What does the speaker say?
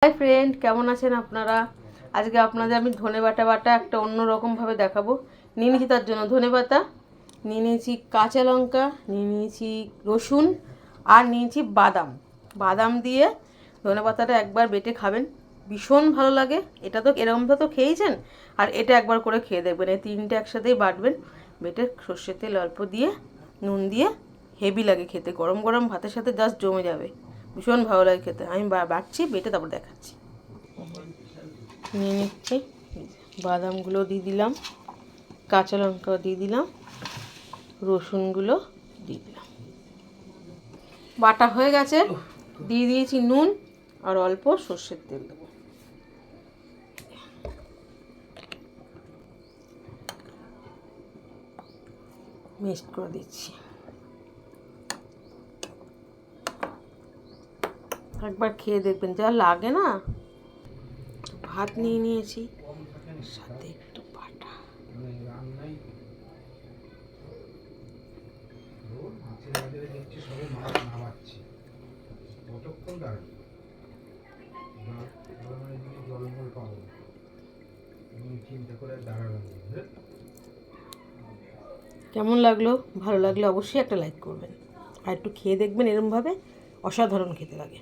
Hi friend, কেমন আছেন আপনারা? আজকে আপনাদের আমি ধনে বাটা একটা অন্য রকমভাবে দেখাবো। নিয়ে নিয়েছি তার জন্য ধনে পাতা, নিয়ে নিয়েছি কাঁচা লঙ্কা, নিয়ে নিয়েছি রসুন আর নিয়েছি বাদাম। বাদাম দিয়ে ধনে পাতাটা একবার বেটে খাবেন, ভীষণ ভালো লাগে। এটা তো এরকমটা তো খেয়েছেন, আর এটা একবার করে খেয়ে দেখবেন। এই তিনটে একসাথেই বাটবেন, বেটে সর্ষের তেল অল্প দিয়ে নুন দিয়ে হেভি লাগে খেতে, গরম গরম ভাতের সাথে জাস্ট জমে যাবে, ভীষণ ভালো লাগে খেতে। আমি বাটছি, বেটে তারপর দেখাচ্ছি। নিয়ে নিচ্ছি, বাদামগুলো দিয়ে দিলাম, কাঁচা লঙ্কাও দিয়ে দিলাম, রসুনগুলো দিয়ে দিলাম। বাটা হয়ে গেছে, দিয়ে দিয়েছি নুন আর অল্প সর্ষের তেল দেবো। মিক্সড করে দিচ্ছি। একবার খেয়ে দেখবেন, যা লাগে না। ভাত নিয়ে নিয়েছি, সাথে একটু বাটা। কেমন লাগলো? ভালো লাগলে অবশ্যই একটা লাইক করবেন, আর একটু খেয়ে দেখবেন, এরমভাবে অসাধারণ খেতে লাগে।